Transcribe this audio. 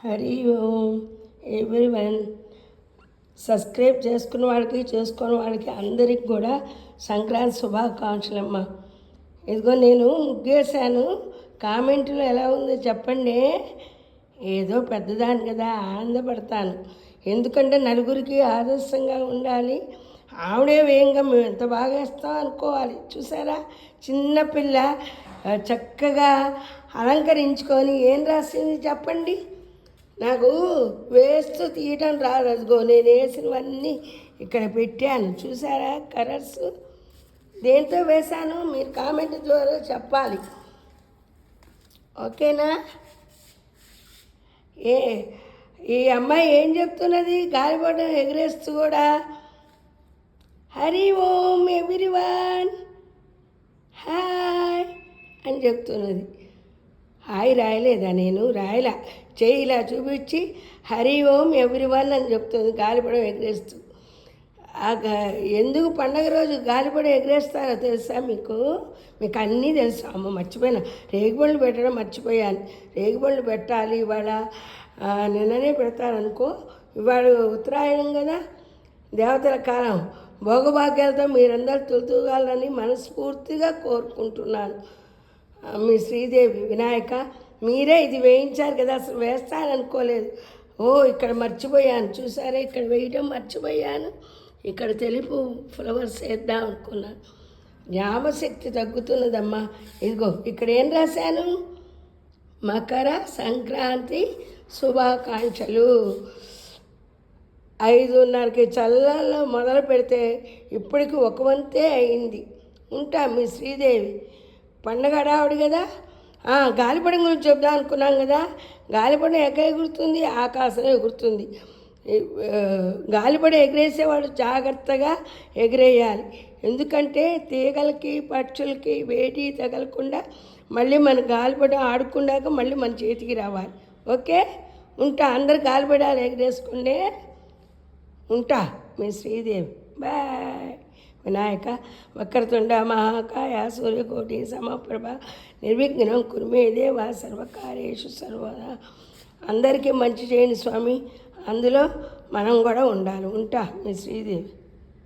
హరి ఓం everyone. Subscribe చేసుకున్న వాళ్ళకి చేసుకున్న వాళ్ళకి అందరికి కూడా సంక్రాంతి శుభాకాంక్షలమ్మ. ఇదిగో నేను ముగ్గేశాను, కామెంట్లో ఎలా ఉందో చెప్పండి. ఏదో పెద్దదాని కదా ఆనందపడతాను, ఎందుకంటే నలుగురికి ఆదర్శంగా ఉండాలి. ఆవిడే వేయంగా మేము ఎంత బాగా వేస్తాం అనుకోవాలి. చూసారా, చిన్నపిల్ల చక్కగా అలంకరించుకొని ఏం రాసింది చెప్పండి. నాకు వేస్తూ తీయటం రాదు. అదిగో నేను వేసినవన్నీ ఇక్కడ పెట్టాను, చూసారా కలర్స్. దేంతో వేశాను మీరు కామెంట్ ద్వారా చెప్పాలి, ఓకేనా. ఈ అమ్మాయి ఏం చెప్తున్నది, గాలిపటం ఎగిరేస్తూ కూడా హరి ఓం ఎవ్రీవన్ హాయ్ అని చెప్తున్నది. హాయ్ రాయలేదా, నేను రాయలా, చేయి ఇలా చూపించి హరి ఓం ఎవ్రీవన్ అని చెప్తుంది గాలిపడం ఎగిరేస్తూ. ఎందుకు పండగ రోజు గాలిపడం ఎగిరేస్తారో తెలుసా మీకు? మీకు అన్నీ తెలుసు. అమ్మ మర్చిపోయినా, రేగిపళ్ళు పెట్టడం మర్చిపోయాను. రేగిపళ్ళు పెట్టాలి ఇవాళ, నిన్ననే పెడతారనుకో. ఇవాళ ఉత్తరాయణం కదా, దేవతల కాలం. భోగభాగ్యాలతో మీరందరూ తులుతూగాలని మనస్ఫూర్తిగా కోరుకుంటున్నాను. మీ శ్రీదేవి వినాయక, మీరే ఇది వేయించారు కదా, అసలు వేస్తాననుకోలేదు. ఇక్కడ మర్చిపోయాను, చూసారా, ఇక్కడ వేయడం మర్చిపోయాను. ఇక్కడ తెలుపు ఫ్లవర్స్ వేద్దాం అనుకున్నాను. జ్ఞాపశక్తి తగ్గుతున్నదమ్మా. ఇదిగో ఇక్కడ ఏం రాశాను, మకర సంక్రాంతి శుభాకాంక్షలు. 5:30కి చల్లలో మొదలు పెడితే ఇప్పటికి 1 వంతే అయింది. ఉంటా మీ శ్రీదేవి. పండగ హడావుడి కదా. గాలిపటం గురించి చెప్దాం అనుకున్నాం కదా. గాలిపటం ఎక్కడ ఎగురుతుంది, ఆకాశంలో ఎగురుతుంది. గాలిపటం ఎగిరేసేవాడు జాగ్రత్తగా ఎగిరేయాలి, ఎందుకంటే తీగలకి పక్షులకి వేడి తగలకుండా మళ్ళీ మన గాలిపటం ఆడుకున్నాక మళ్ళీ మన చేతికి రావాలి. ఓకే, ఉంటా. అందరు గాలిపటాలు ఎగిరేసుకుంటే ఉంటా మీ శ్రీదేవి. బాయ్. వినాయక వక్రతుండ మహాకాయ సూర్యకోటి సమప్రభ నిర్విఘ్నం కుర్మే దేవ సర్వకార్యేషు సర్వదా. అందరికీ మంచి చేయండి స్వామి, అందులో మనం కూడా ఉండాలి. ఉంటా మీ శ్రీదేవి.